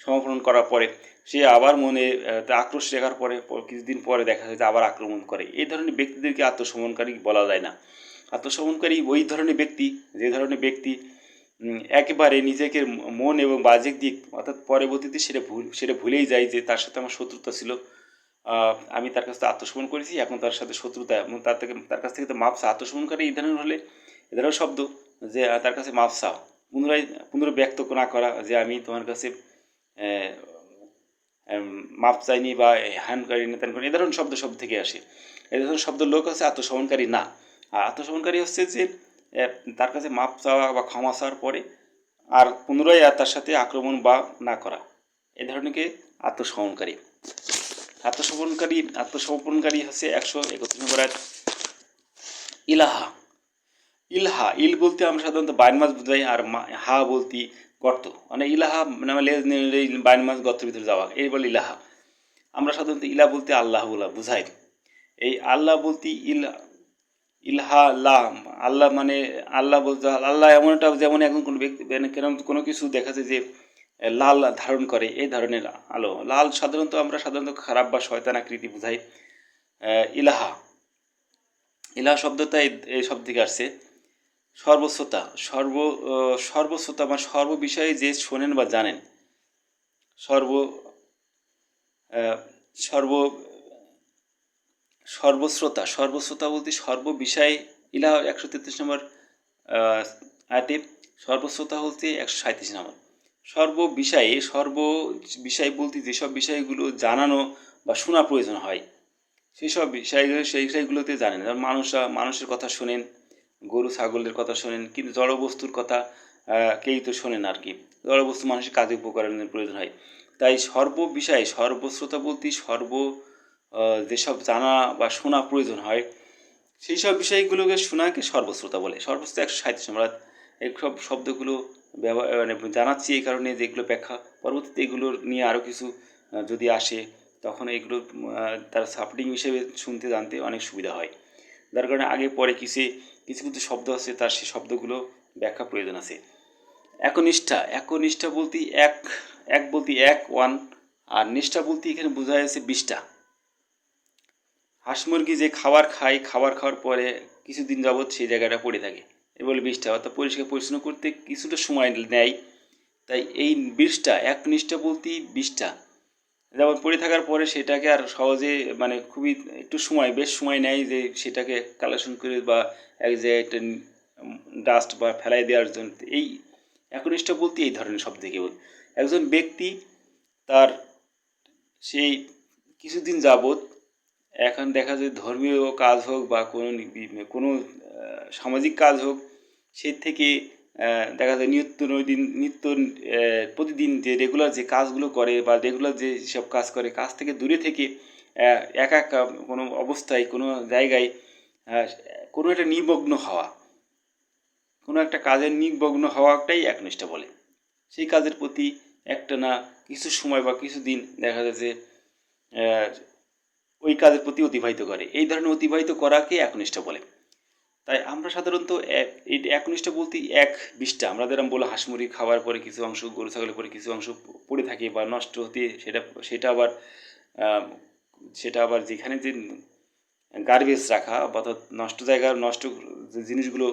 সমর্পণ করার পরে সে আবার মনে আক্রোশ রেখার পরে কিছুদিন পরে দেখা যায় যে আবার আক্রমণ করে। এই ধরনের ব্যক্তিদেরকে আত্মসমর্পণকারী বলা যায় না। আত্মসমর্পণকারী ওই ধরনের ব্যক্তি, যে ধরনের ব্যক্তি একেবারে নিজেকে মন এবং বাহ্যিক দিক, অর্থাৎ পরবর্তীতে সেটা ভুলেই যায় যে তার সাথে আমার শত্রুতা ছিল, আমি তার কাছ থেকে আত্মসমর্পণ করেছি, এখন তার সাথে শত্রুতা, এবং তার কাছ থেকে তো মাপ চা। আত্মসমর্পণকারী এই ধরনের শব্দ যে তার কাছে মাপ চা, পুনরায় ব্যক্ত না করা যে আমি তোমার কাছে মাপ চাইনি বা হ্যান করিনি ত্যান করিনি, এই ধরনের শব্দ থেকে আসে। এই ধরনের শব্দ লোক হচ্ছে আত্মসমর্পণকারী না। আর আত্মসমর্পণকারী হচ্ছে যে তার কাছে মাপ চাওয়া বা ক্ষমা চাওয়ার পরে আর পুনরায় তার সাথে আক্রমণ বা না করা, এই ধরনেরকে আত্মসমর্পণকারী। আত্মসমর্পণকারী হচ্ছে 131 নম্বর আয়াত। ইল বলতে আমরা সাধারণত বাইন মাছ বোঝাই, আর হা বলতে গর্ত, মানে ইলাহা মানে বাইন মাছ গর্তের ভিতরে যাওয়া, এই বলে ইলাহা। আমরা সাধারণত ইলা বলতে আল্লাহ বুঝাই। এই আল্লাহ বলতে ইলহা আল্লাহ মানে আল্লাহ বলতে আল্লাহ এমন একটা, যেমন এখন কোনো ব্যক্তি কোনো কিছু দেখা যায় যে লাল ধারণ করে, এই ধরনের আলো। লাল সাধারণত খারাপ বা শয়তান আকৃতি বোঝায়। ইলাহা, ইলাহা শব্দটা এই শব্দ থেকে আসছে। সর্বশ্রোতা, সর্বশ্রোতা মানে সর্ব বিষয়ে যে শোনেন বা জানেন। সর্ব সর্ব সর্বশ্রোতা বলতে সর্ব বিষয়ে। ইলাহা 133 নম্বর আয়াতে, সর্বশ্রোতা বলতে 137 নম্বর। সর্ব বিষয় বলতে যেসব বিষয়গুলো জানানো বা শোনা প্রয়োজন হয়, সেই বিষয়গুলোতে জানেন। যেমন মানুষের কথা শোনেন, গরু ছাগলের কথা শোনেন, কিন্তু জড়বস্তুর কথা কেউই তো শোনেন আর কি। জড়বস্তু মানুষের কাজে উপকরণের প্রয়োজন হয়। তাই সর্বশ্রোতা বলতে যেসব জানা বা শোনা প্রয়োজন হয়, সেই সব বিষয়গুলোকে শোনাকে সর্বশ্রোতা বলে। সর্বোচ্চ 137 নম্বর। এইসব শব্দগুলো মানে জানাচ্ছি এই কারণে, যেগুলো ব্যাখ্যা পরবর্তীতে এগুলো নিয়ে আরও কিছু যদি আসে, তখন এগুলো তার সাপোর্টিং হিসেবে শুনতে জানতে অনেক সুবিধা হয়। যার কারণে আগে পরে কিছু কিছু শব্দ আছে, তার সেই শব্দগুলো ব্যাখ্যা প্রয়োজন আছে। একনিষ্ঠা বলতে এক বলতে এক, ওয়ান। আর নিষ্ঠা বলতে এখানে বোঝা যাচ্ছে 20টা। হাঁস মুরগি যে খাবার খাওয়ার পরে কিছুদিন যাবৎ সেই জায়গাটা পড়ে থাকে, এ বলে 20টা। অর্থাৎ পরিষ্কার পরিচ্ছন্ন করতে কিছুটা সময় নেয়। তাই এই 20টা, একনিষ্ঠা বলতেই 20টা। যেমন পড়ে থাকার পরে সেটাকে আর সহজে মানে খুবই একটু বেশ সময় নেয় যে সেটাকে কালেকশন করে বা এক জায়গায় একটা ডাস্ট বা ফেলাই দেওয়ার জন্য। এই একনিষ্ঠা বলতে এই ধরনের শব্দ কেবল। একজন ব্যক্তি তার সেই কিছুদিন যাবৎ, এখন দেখা যায় ধর্মীয় কাজ হোক বা কোনো সামাজিক কাজ হোক, সে থেকে দেখা যায় প্রতিদিন যে রেগুলার যে কাজগুলো করে বা রেগুলার যে সব কাজ করে, কাজ থেকে দূরে থেকে একা কোনো অবস্থায় কোনো জায়গায় কোনো একটা কোনো একটা কাজের নিমগ্ন হওয়াটাই একনিষ্ঠা বলে। সেই কাজের প্রতি একটানা কিছু সময় বা কিছুদিন দেখা যায় যে ওই কাজের প্রতি অতিবাহিত করে, এই ধরনের অতিবাহিত করাকে একনিষ্ঠা বলে। তাই আমরা সাধারণত এই একনিষ্ঠা বলতে 20টা। আমরা যেরকম বলে হাঁস মুরগি খাওয়ার পরে কিছু অংশ, গরু ছাগলের পরে কিছু অংশ পড়ে থাকে বা নষ্ট হতে, সেটা আবার যেখানে যে গার্বেজ রাখা বা নষ্ট যে জিনিসগুলো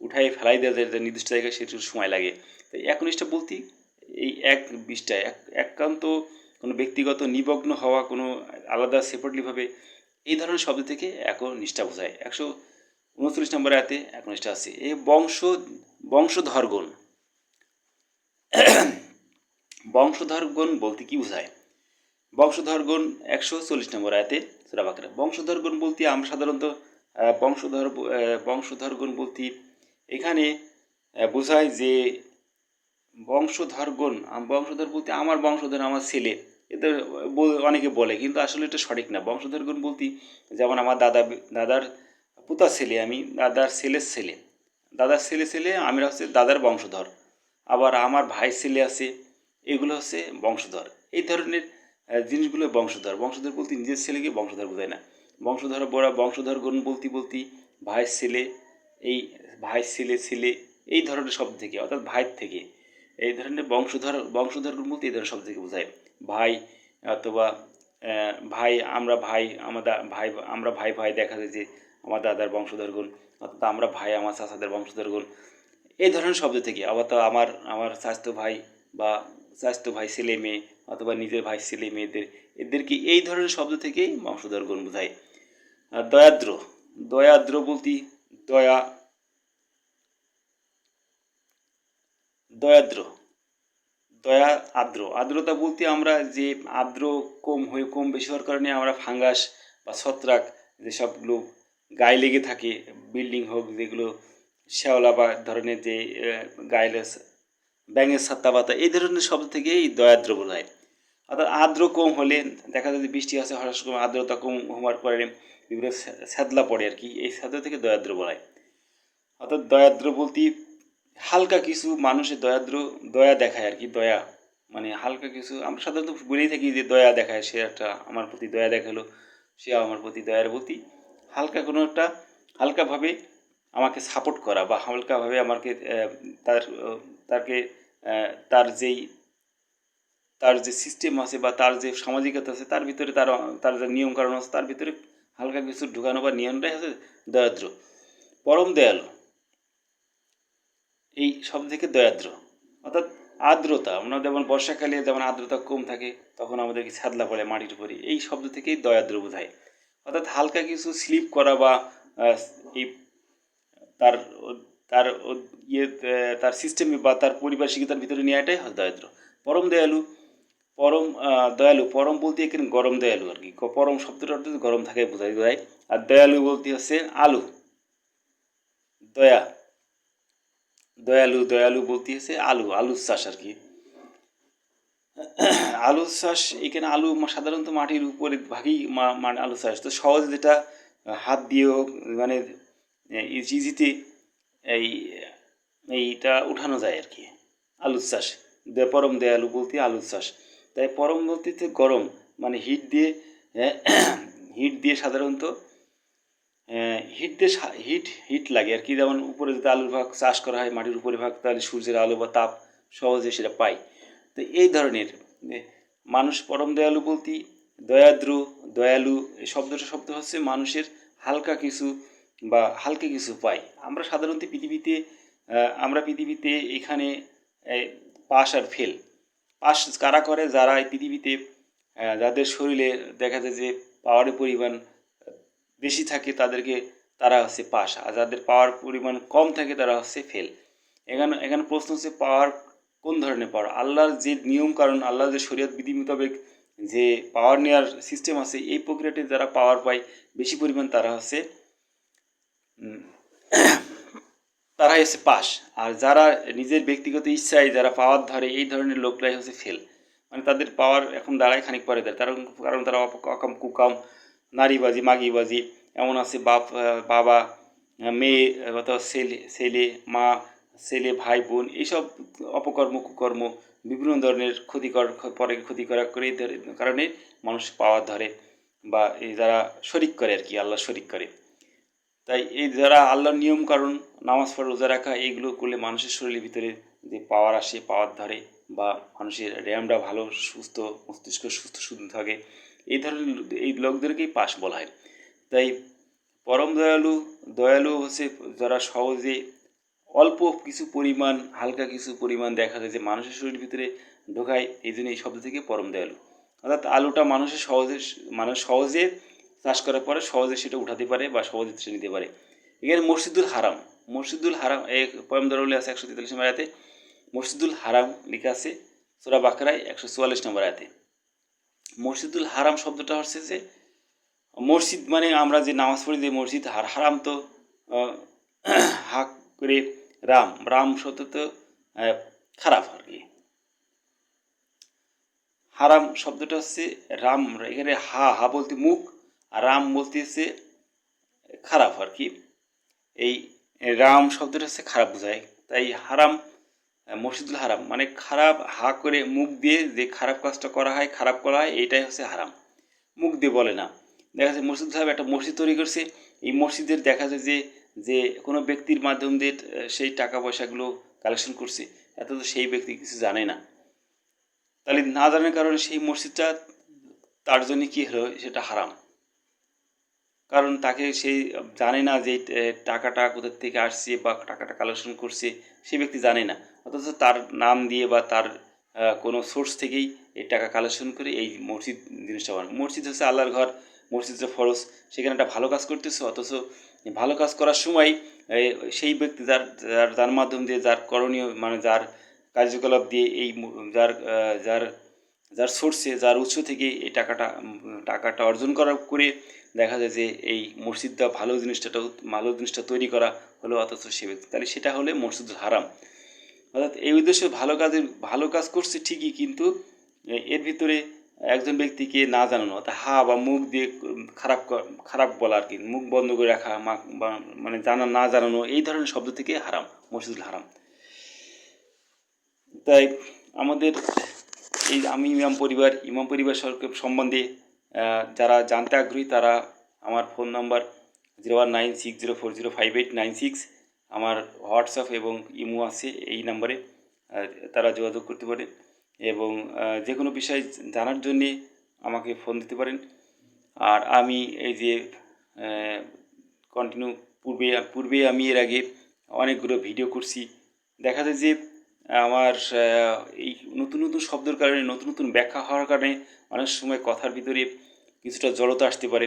উঠাই ফেলাই দেওয়া যায় নির্দিষ্ট জায়গায়, সেটার সময় লাগে। তাই একনিষ্ঠা বলতে এই 20টা একান্ত কোনো ব্যক্তিগত নিমগ্ন হওয়া, কোনো আলাদা সেপারেটলিভাবে, এই ধরনের শব্দ থেকে একনিষ্ঠা বোঝায়। 139 নম্বর আয়াতে একনিষ্ঠা আছে। এই বংশধরগণ বংশধরগণ বলতে কি বোঝায়? বংশধরগণ 140 নম্বর আয়াতে সূরা বাকারা। বংশধরগণ বলতে আমরা সাধারণত বংশধরগণ বলতে এখানে বোঝায় যে বংশধর বলতে আমার বংশধর আমার ছেলে, এদের অনেকে বলে, কিন্তু আসলে এটা সঠিক না। বংশধরগণ বলতে যেমন আমার দাদার পুতার ছেলে আমি, দাদার ছেলে আমি হচ্ছে দাদার বংশধর। আবার আমার ভাই ছেলে আছে, এগুলো হচ্ছে বংশধর। এই ধরনের জিনিসগুলো বংশধর বলতে নিজের ছেলেকে বংশধর বোঝায় না। বংশধরগণ বলতে ভাইয়ের ছেলে, এই ছেলে এই ধরনের শব্দ থেকে, অর্থাৎ ভাইয়ের থেকে, এই ধরনের বংশধরগণ বলতে এই ধরনের শব্দ থেকে বোঝায়। ভাই অথবা ভাই দেখা যায় যে আমার দাদার বংশধরগণ, অর্থাৎ আমরা ভাই আমার চাচাদের বংশধরগণ, এই ধরনের শব্দ থেকে। আবার তো আমার স্বাস্থ্য ভাই বা স্বাস্থ্য ভাই ছেলে মেয়ে, অথবা নিজের ভাই ছেলে মেয়েদের, এদেরকে এই ধরনের শব্দ থেকেই বংশধরগণ বোঝায়। আর দয়াদ্র বলতে দয়াদ্র আর্দ্রতা বলতে আমরা যে আর্দ্র কম বেশি হওয়ার কারণে আমরা ফাঙ্গাস বা ছত্রাক যেসবগুলো গায়ে লেগে থাকে, বিল্ডিং হোক, যেগুলো শ্যাওলা বা ধরনের যে গায়ে ব্যাঙের ছাত্তা পাতা, এই ধরনের শব্দ থেকেই দয়াদ্র বোঝায়। অর্থাৎ আর্দ্র কম হলে দেখা যায় যে বৃষ্টি আসে, হঠাৎ করে আর্দ্রতা কম হওয়ার পরে বিভিন্ন স্যাদলা পড়ে আর কি, এই স্যাদলা থেকে দয়াদ্র বলায়। অর্থাৎ দয়াদ্র বলতে হালকা কিছু মানুষের দয়া দেখায় আর কি। দয়া মানে হালকা কিছু, আমরা সাধারণত বলেই থাকি যে দয়া দেখায়, সে একটা আমার প্রতি দয়া দেখালো, সে আমার প্রতি দয়ার প্রতি হালকাভাবে আমাকে সাপোর্ট করা, বা হালকাভাবে আমাকে তাকে তার যেই তার যে সিস্টেম আছে বা তার যে সামাজিকতা আছে তার ভিতরে তার তার যে নিয়ম কারণ আছে তার ভিতরে হালকা কিছু ঢুকানো বা নিয়মটাই হচ্ছে দয়াদ্র। পরম দয়ালু এই শব্দ থেকে দয়াদ্র অর্থাৎ আর্দ্রতা। আমরা যেমন বর্ষাকালে যেমন আর্দ্রতা কম থাকে তখন আমাদেরকে ছ্যাদলা পড়ে মাটির উপরে, এই শব্দ থেকেই দয়াদ্র বোঝায়। অর্থাৎ হালকা কিছু স্লিপ করা বা এই তার তার ইয়ে তার সিস্টেমে বা তার পারিপার্শ্বিকতার ভিতরে নেওয়াটাই হয় দয়াদ্র। পরম দয়ালু, পরম দয়ালু, পরম বলতে এখানে গরম দয়ালু আর কি। পরম শব্দটা অর্থ গরম থাকে বোঝায়। আর দয়ালু বলতে হচ্ছে আলু, দয়া, দয়ালু, দয়ালু বলতে হচ্ছে আলু, আলুর চাষ আর কি। আলু চাষ এখানে আলু সাধারণত মাটির উপরে ভাগেই মানে আলু চাষ তো সহজ, যেটা হাত দিয়েও মানে ইজিতে এই এইটা উঠানো যায় আর কি। আলু চাষ, পরম দয়ালু বলতে আলু চাষ। তাই পরম বলতে গরম, মানে হিট দিয়ে হিট দিয়ে সাধারণত হিট দিয়ে হিট লাগে আর কি। যেমন উপরে যদি আলুর ভাগ চাষ করা হয় মাটির উপরে ভাগ, তাহলে সূর্যের আলো বা তাপ সহজে সেটা পায়। তো এই ধরনের মানুষ পরম দয়ালু বলতে দয়াদ্র, দয়ালু এই শব্দ হচ্ছে মানুষের হালকা কিছু বা হালকা কিছু পায়। আমরা সাধারণত পৃথিবীতে এখানে পাস আর ফেল, পাস কারা করে, যারা এই পৃথিবীতে যাদের শরীরে দেখা যায় যে পাওয়ারের পরিমাণ বেশি থাকে তাদেরকে, তারা হচ্ছে পাস, আর যাদের পাওয়ার পরিমাণ কম থাকে তারা হচ্ছে ফেল। এখানে প্রশ্ন হচ্ছে পাওয়ার কোন ধরনের পাওয়ার? আল্লাহর যে নিয়ম কারণ, আল্লাহর যে শরীয়ত বিধি মোতাবেক যে পাওয়ার নেওয়ার সিস্টেম আছে, এই প্রক্রিয়াতে যারা পাওয়ার পায় বেশি পরিমাণ তারা হচ্ছে তারাই হচ্ছে পাস। আর যারা নিজের ব্যক্তিগত ইচ্ছায় যারা পাওয়ার ধরে এই ধরনের লোকরাই হচ্ছে ফেল। মানে তাদের পাওয়ার এখন দাঁড়ায় খানিক পরে দেয়, কারণ তারা অকাম কুকাম, নারীবাজি, মাগিবাজি, এমন আছে বাবা, মেয়ে, অথবা ছেলে মা, ছেলে ভাই বোন, এইসব অপকর্ম কুকর্ম বিভিন্ন ধরনের পরে ক্ষতি করা করে এই কারণে মানুষ পাওয়ার ধরে বা এই যারা শরিক করে আর কি, আল্লাহ শরিক করে। তাই এই যারা আল্লাহর নিয়ম কারণ নামাজ পড়া, রোজা রাখা, এইগুলো করলে মানুষের শরীরের ভিতরে যে পাওয়ার আসে, পাওয়ার ধরে বা মানুষের র্যামটা ভালো সুস্থ, মস্তিষ্ক সুস্থ শুদ্ধ থাকে, এই ধরনের এই লোকদেরকেই পাস বলা হয়। তাই পরম দয়ালু, দয়ালু হচ্ছে যারা সহজে অল্প কিছু পরিমাণ, হালকা কিছু পরিমাণ দেখা যায় যে মানুষের শরীরের ভিতরে ঢোকায়, এই জন্য এই শব্দ থেকে পরম দয়ালু। অর্থাৎ আলুটা মানুষ সহজে চাষ করার পরে সহজে সেটা উঠাতে পারে বা সহজে সে নিতে পারে। এখানে মসজিদুল হারাম পরম দয়ালু আছে 143 নম্বর আয়াতে। মসজিদুল হারাম লেখা আছে সূরা বাকারায় 144 নম্বর আয়াতে। মসজিদুল হারাম শব্দটা হচ্ছে যে মসজিদ মানে আমরা যে নামাজ পড়ি যে মসজিদ, হারাম তো হাক করে রাম, রাম শব্দ তো খারাপ আর কি। হারাম শব্দটা হচ্ছে রাম, এখানে হা বলতে মুখ, আর রাম বলতে হচ্ছে খারাপ আর কি। এই রাম শব্দটা হচ্ছে খারাপ বোঝায়। তাই হারাম, মসজিদুল হারাম মানে খারাপ, হা করে মুখ দিয়ে যে খারাপ কাজটা করা হয়, খারাপ করা হয়, এইটাই হচ্ছে হারাম। মুখ দিয়ে বলে না। দেখা যায় মসজিদ সাহেব একটা মসজিদ তৈরি করছে, এই মসজিদের দেখা যায় যে যে কোনো ব্যক্তির মাধ্যম দিয়ে সেই টাকা পয়সাগুলো কালেকশন করছে, এত তো সেই ব্যক্তি কিছু জানে না। তাহলে না জানার কারণে সেই মসজিদটা তার জন্য কী হলো, সেটা হারাম। কারণ তাকে সেই জানে না যে টাকাটা কোথা থেকে আসছে বা টাকাটা কালেকশন করছে, সে ব্যক্তি জানে না। অথচ তার নাম দিয়ে বা তার কোনো সোর্স থেকেই এই টাকা কালেকশন করে এই মসজিদ জিনিসটা বানায়। মসজিদ হচ্ছে আল্লাহর ঘর, মসজিদটা ফরজ, সেখানে একটা ভালো কাজ করতেছে, অথচ ভালো কাজ করার সময় সেই ব্যক্তি যার মাধ্যম দিয়ে, যার করণীয় মানে যার কার্যকলাপ দিয়ে এই যার যার যার সোর্সে, যার উৎস থেকে এই টাকাটা অর্জন করে দেখা যায় যে এই মসজিদটা ভালো জিনিসটা তৈরি করা হলো, অথচ সে ব্যক্তি, তাহলে সেটা হলে মসজিদুল হারাম। অর্থাৎ এই উদ্দেশ্যে ভালো কাজ করছে ঠিকই, কিন্তু এর ভিতরে একজন ব্যক্তিকে না জানানো, অর্থাৎ হা বা মুখ দিয়ে খারাপ বলা আর কি, মুখ বন্ধ করে রাখা মানে না জানানো, এই ধরনের শব্দ থেকে হারাম, মসজিদুল হারাম। তাই আমাদের এই আমি ইমাম পরিবার সম্বন্ধে যারা জানতে আগ্রহী তারা আমার ফোন নাম্বার 019604058996, আমার হোয়াটসঅ্যাপ এবং ইমো আছে, এই নাম্বারে তারা যোগাযোগ করতে পারে। এবং যে কোনো বিষয় জানার জন্যে আমাকে ফোন দিতে পারেন। আর আমি এই যে কন্টিনিউ পূর্বে আমি এর আগে অনেকগুলো ভিডিও করছি। দেখা যায় যে আমার এই নতুন নতুন শব্দের কারণে, নতুন নতুন ব্যাখ্যা হওয়ার কারণে অনেক সময় কথার ভিতরে কিছুটা জড়তা আসতে পারে।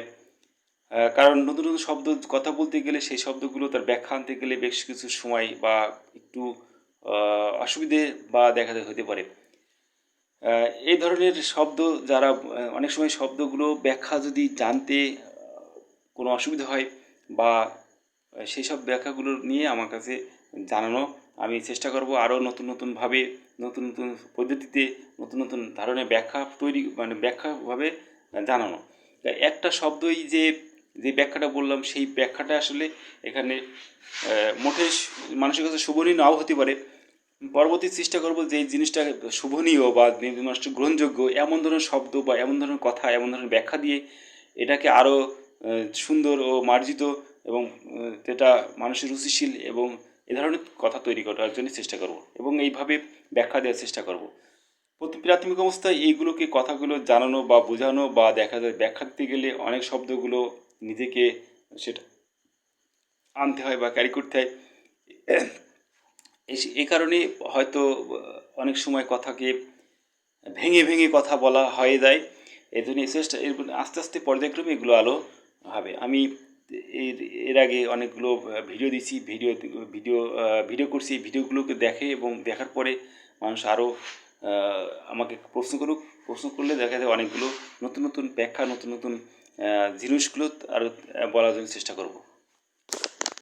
কারণ নতুন নতুন শব্দ কথা বলতে গেলে সেই শব্দগুলো তার ব্যাখ্যা আনতে গেলে বেশ কিছু সময় বা একটু অসুবিধে বা দেখা যায় হতে পারে। এই ধরনের শব্দ যারা অনেক সময় শব্দগুলো ব্যাখ্যা যদি জানতে কোনো অসুবিধা হয় বা সেই সব ব্যাখ্যাগুলো নিয়ে আমার কাছে জানানো, আমি চেষ্টা করব আরও নতুন নতুনভাবে, নতুন নতুন পদ্ধতিতে, নতুন নতুন ধরনের ব্যাখ্যা তৈরি, মানে ব্যাখ্যাভাবে জানানো। একটা শব্দই যে যে ব্যাখ্যাটা বললাম সেই ব্যাখ্যাটা আসলে এখানে মোটেই মানুষের কাছে শোভনীয় নাও হতে পারে। পরবর্তী চেষ্টা করব যে জিনিসটা শোভনীয় বা মানুষের গ্রহণযোগ্য এমন ধরনের শব্দ বা এমন ধরনের কথা, এমন ধরনের ব্যাখ্যা দিয়ে এটাকে আরও সুন্দর ও মার্জিত এবং যেটা মানুষের রুচিশীল এবং এ ধরনের কথা তৈরি করার জন্য চেষ্টা করব এবং এইভাবে ব্যাখ্যা দেওয়ার চেষ্টা করব। প্রাথমিক অবস্থায় এইগুলোকে কথাগুলো জানানো বা বোঝানো বা দেখা যায় ব্যাখ্যা দিতে গেলে অনেক শব্দগুলো নিজেকে সেটা আনতে হয় বা ক্যারি করতে হয়। এই কারণে হয়তো অনেক সময় কথাকে ভেঙে ভেঙে কথা বলা হয়ে যায়। এই জন্য চেষ্টা আস্তে আস্তে পর্যায়ক্রমে এগুলো আলো হবে। আমি এর এর আগে অনেকগুলো ভিডিও দিচ্ছি, ভিডিও ভিডিও করছি। ভিডিওগুলোকে দেখে এবং দেখার পরে মানুষ আরও আমাকে প্রশ্ন করুক। প্রশ্ন করলে দেখা যায় অনেকগুলো নতুন নতুন ব্যাখ্যা, নতুন নতুন জিনিসগুলো আরও বলার জন্য চেষ্টা করব।